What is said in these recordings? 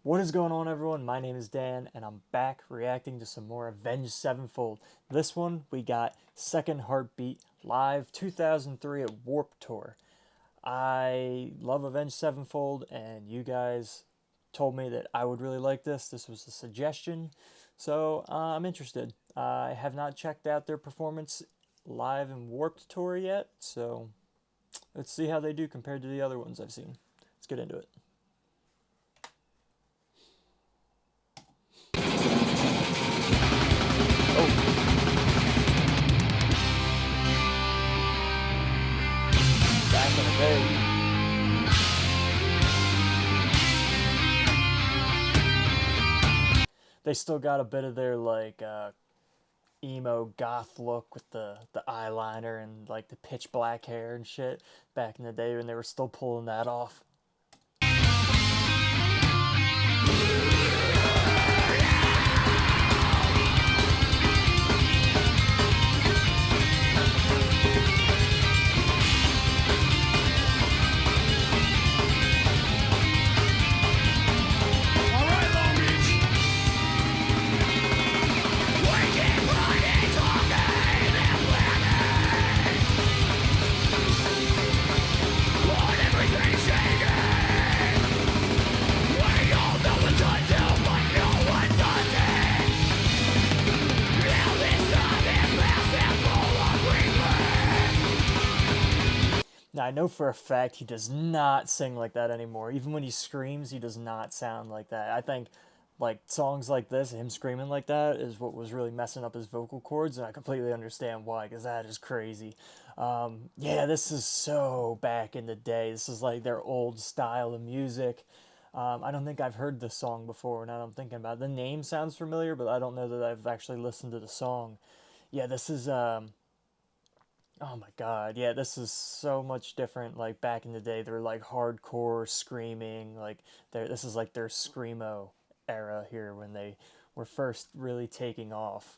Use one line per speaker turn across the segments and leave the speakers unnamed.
What is going on, everyone? My name is Dan, and I'm back reacting to some more Avenged Sevenfold. This one, we got Second Heartbeat live 2003 at Warp Tour. I love Avenged Sevenfold, and you guys told me that I would really like this. This was a suggestion, so I'm interested. I have not checked out their performance live in Warped Tour yet, so let's see how they do compared to the other ones I've seen. Let's get into it. Back in the day. They still got a bit of their emo goth look with the eyeliner and like the pitch black hair and shit back in the day when they were still pulling that off. Now, I know for a fact he does not sing like that anymore. Even when he screams, he does not sound like that. I think like songs like this, him screaming like that, is what was really messing up his vocal cords, and I completely understand why, because that is crazy. Yeah, this is so back in the day. This is like their old style of music. I don't think I've heard this song before. Now that I'm thinking about it, the name sounds familiar, but I don't know that I've actually listened to the song. Yeah, this is oh my god, yeah, this is so much different. Like back in the day, they were like hardcore screaming. Like this is like their screamo era here when they were first really taking off.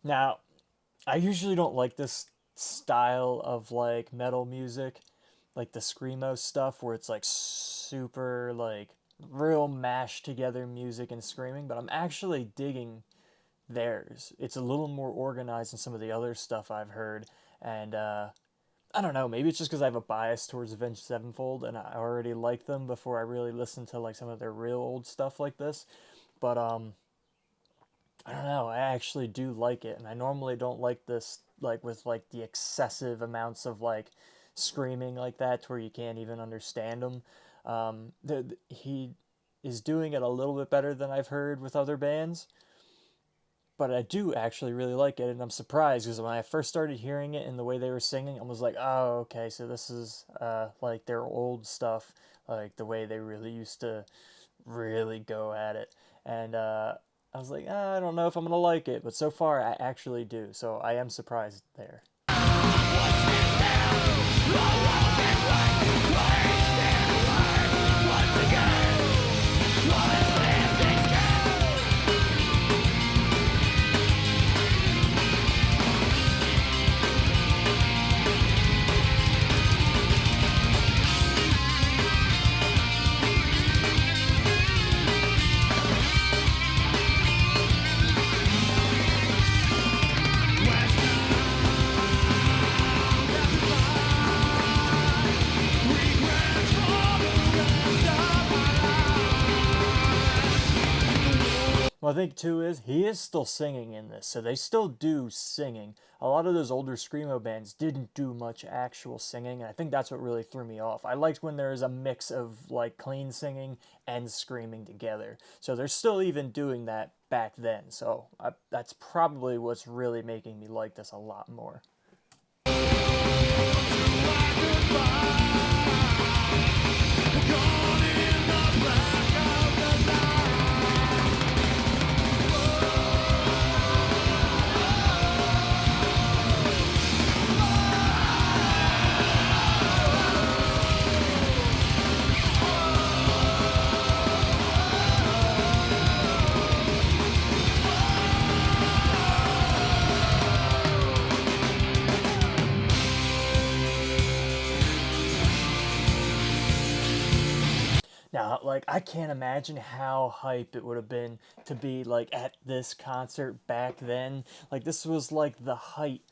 Now, I usually don't like this style of like metal music, like the screamo stuff where it's like super like real mashed together music and screaming, but I'm actually digging theirs. It's a little more organized than some of the other stuff I've heard, and I don't know, maybe it's just because I have a bias towards Avenged Sevenfold and I already like them before I really listened to like some of their real old stuff like this. But I don't know. I actually do like it, and I normally don't like this like with like the excessive amounts of like screaming like that to where you can't even understand them. He is doing it a little bit better than I've heard with other bands, but I do actually really like it, and I'm surprised because when I first started hearing it and the way they were singing, I was like, oh, okay, so this is like their old stuff, like the way they really used to really go at it, and I was like, I don't know if I'm gonna like it, but so far I actually do. So I am surprised there. Well, I think too is he is still singing in this, so they still do singing. A lot of those older screamo bands didn't do much actual singing, and I think that's what really threw me off. I liked when there is a mix of like clean singing and screaming together. So they're still even doing that back then. So that's probably what's really making me like this a lot more. Now, like, I can't imagine how hype it would have been to be, like, at this concert back then. Like, this was, like, the height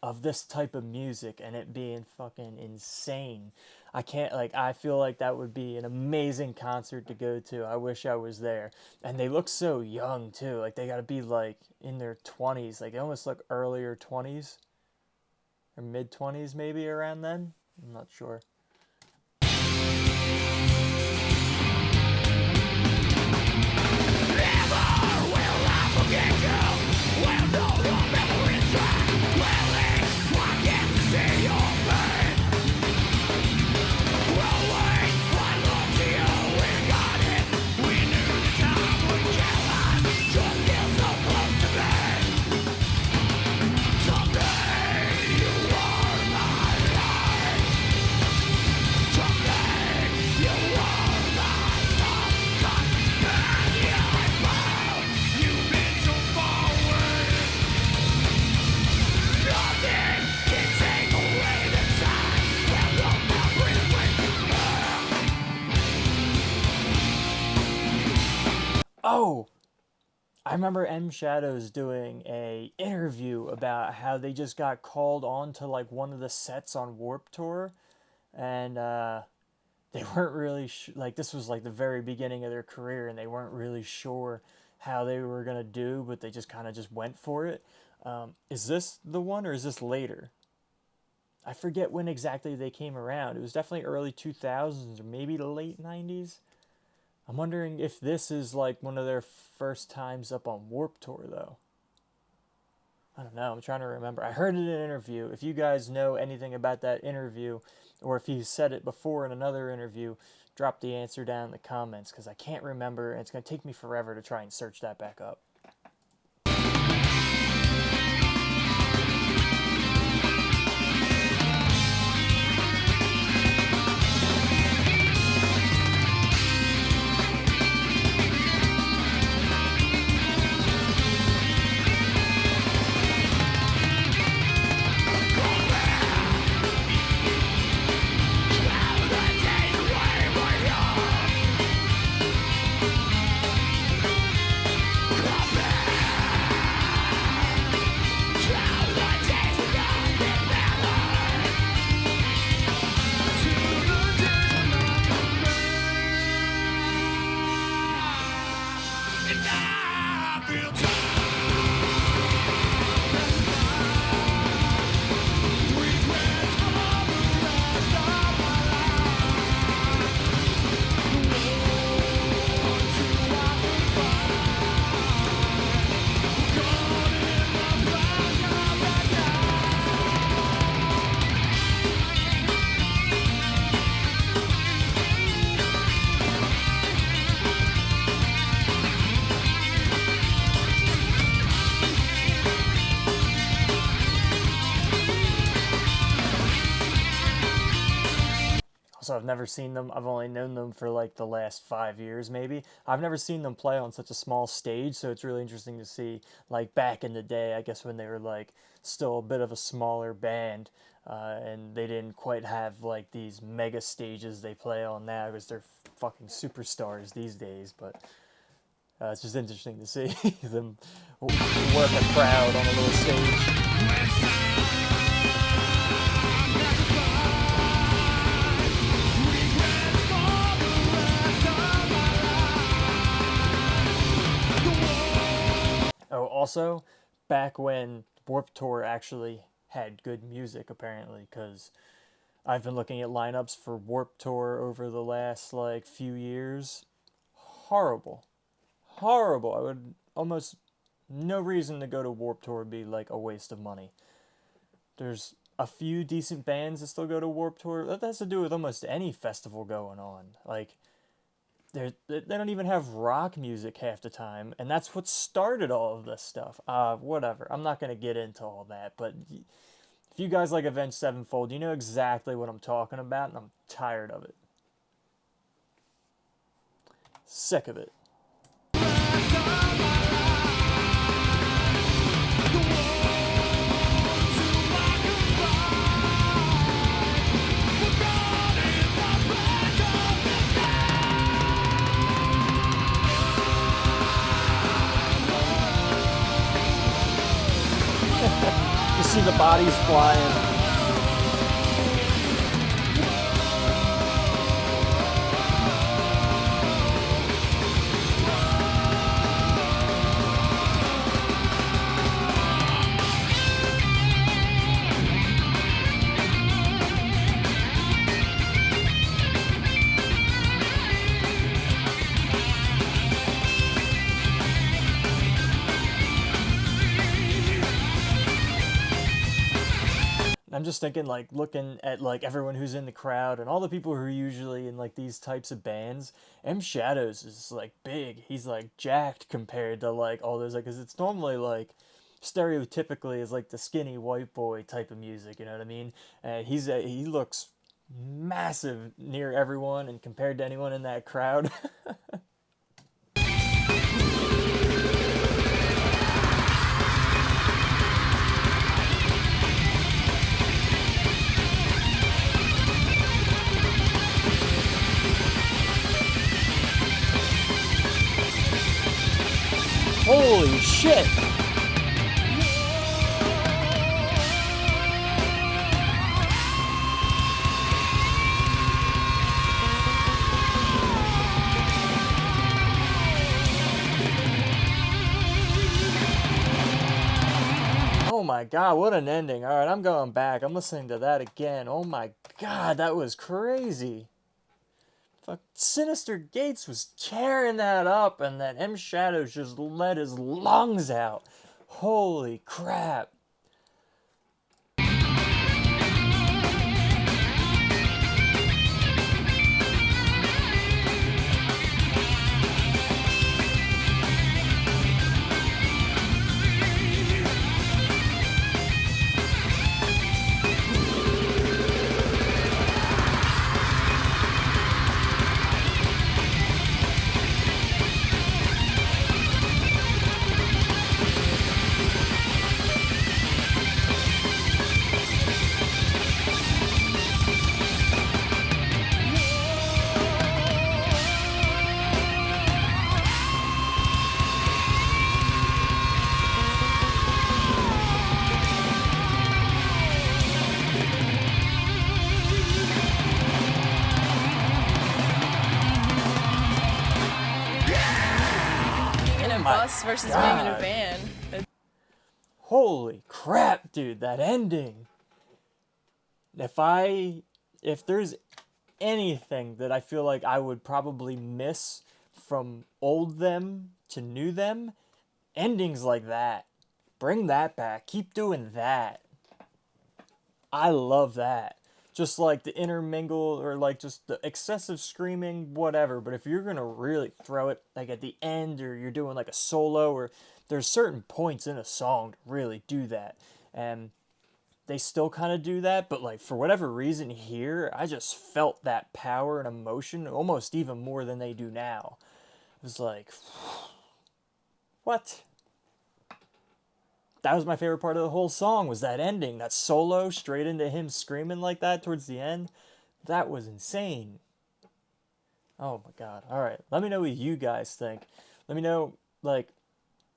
of this type of music and it being fucking insane. I can't, like, I feel like that would be an amazing concert to go to. I wish I was there. And they look so young, too. Like, they gotta be, like, in their 20s. Like, they almost look earlier 20s. Or mid 20s, maybe, around then. I'm not sure. Oh, I remember M Shadows doing a interview about how they just got called on to like one of the sets on Warped Tour, and they weren't really like this was like the very beginning of their career, and they weren't really sure how they were gonna do, but they just kind of just went for it. Is this the one or is this later? I forget when exactly they came around. It was definitely early 2000s or maybe the late 90s. I'm wondering if this is like one of their first times up on Warped Tour, though. I don't know. I'm trying to remember. I heard it in an interview. If you guys know anything about that interview, or if he said it before in another interview, drop the answer down in the comments because I can't remember and it's going to take me forever to try and search that back up. So I've never seen them. I've only known them for like the last 5 years, maybe. I've never seen them play on such a small stage, so it's really interesting to see, like back in the day, I guess when they were like still a bit of a smaller band, and they didn't quite have like these mega stages they play on now because they're fucking superstars these days. But it's just interesting to see them work a crowd on a little stage.
The
Also, back when Warped Tour actually had good music, apparently, because I've been looking at lineups for Warped Tour over the last like few years. Horrible. Horrible. I would almost no reason to go to Warped Tour would be like a waste of money. There's a few decent bands that still go to Warped Tour. That has to do with almost any festival going on. Like they don't even have rock music half the time, and that's what started all of this stuff. Whatever. I'm not gonna get into all that, but if you guys like Avenged Sevenfold, you know exactly what I'm talking about, and I'm tired of it. Sick of it. You see the bodies flying. I'm just thinking, like, looking at like everyone who's in the crowd and all the people who are usually in like these types of bands. M Shadows is like big. He's like jacked compared to like all those, like, because it's normally like stereotypically is like the skinny white boy type of music. You know what I mean? And he looks massive near everyone and compared to anyone in that crowd. Holy shit! Oh my god, what an ending. Alright, I'm going back. I'm listening to that again. Oh my god, that was crazy. Fuck, Sinister Gates was tearing that up, and then M Shadows just let his lungs out. Holy crap.
Bus versus being in a van.
Holy crap, dude, that ending. If there's anything that I feel like I would probably miss from old them to new them, endings like that. Bring that back. Keep doing that. I love that. Just like the intermingle or like just the excessive screaming, whatever. But if you're gonna really throw it like at the end, or you're doing like a solo, or there's certain points in a song to really do that. And they still kind of do that, but like for whatever reason here, I just felt that power and emotion almost even more than they do now. It was like, what? That was my favorite part of the whole song, was that ending, that solo straight into him screaming like that towards the end. That was insane. Oh my god. All right, let me know what you guys think. Let me know, like,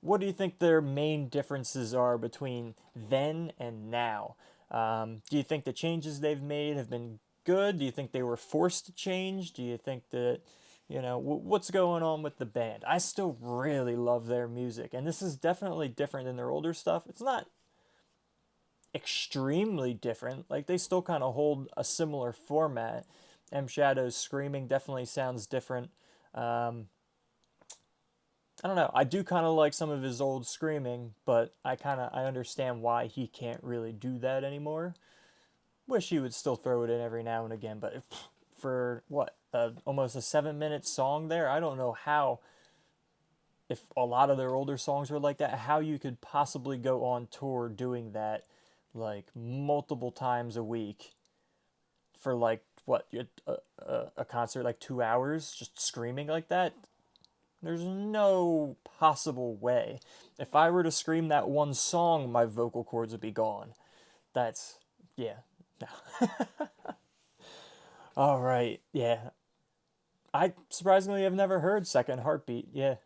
what do you think their main differences are between then and now? Do you think the changes they've made have been good? Do you think they were forced to change? Do you think that You know, what's going on with the band? I still really love their music, and this is definitely different than their older stuff. It's not extremely different. Like, they still kind of hold a similar format. M Shadow's screaming definitely sounds different. Um, I don't know. I do kind of like some of his old screaming, but I understand why he can't really do that anymore. Wish he would still throw it in every now and again, but for what, almost a 7 minute song there, I don't know how, if a lot of their older songs were like that, how you could possibly go on tour doing that like multiple times a week for like what, a concert like 2 hours just screaming like that. There's no possible way. If I were to scream that one song, my vocal cords would be gone. That's, yeah, no. All right, yeah. I surprisingly have never heard Second Heartbeat. Yeah,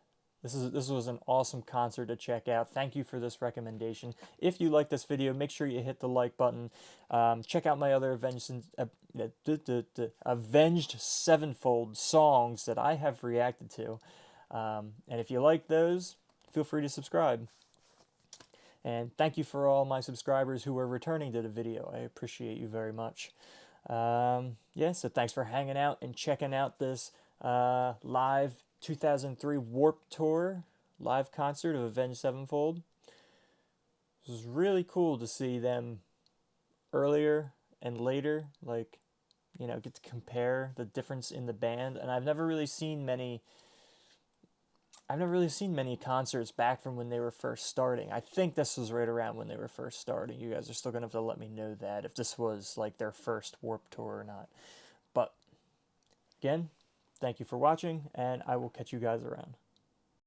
this was an awesome concert to check out. Thank you for this recommendation. If you like this video, make sure you hit the like button. Check out my other Avenged Sevenfold songs that I have reacted to. And if you like those, feel free to subscribe. And thank you for all my subscribers who are returning to the video. I appreciate you very much. Yeah, so thanks for hanging out and checking out this live 2003 Warped Tour live concert of Avenged Sevenfold. It was really cool to see them earlier and later, like, you know, get to compare the difference in the band. And I've never really seen many concerts back from when they were first starting. I think this was right around when they were first starting. You guys are still going to have to let me know that, if this was like their first Warped Tour or not. But again, thank you for watching, and I will catch you guys around.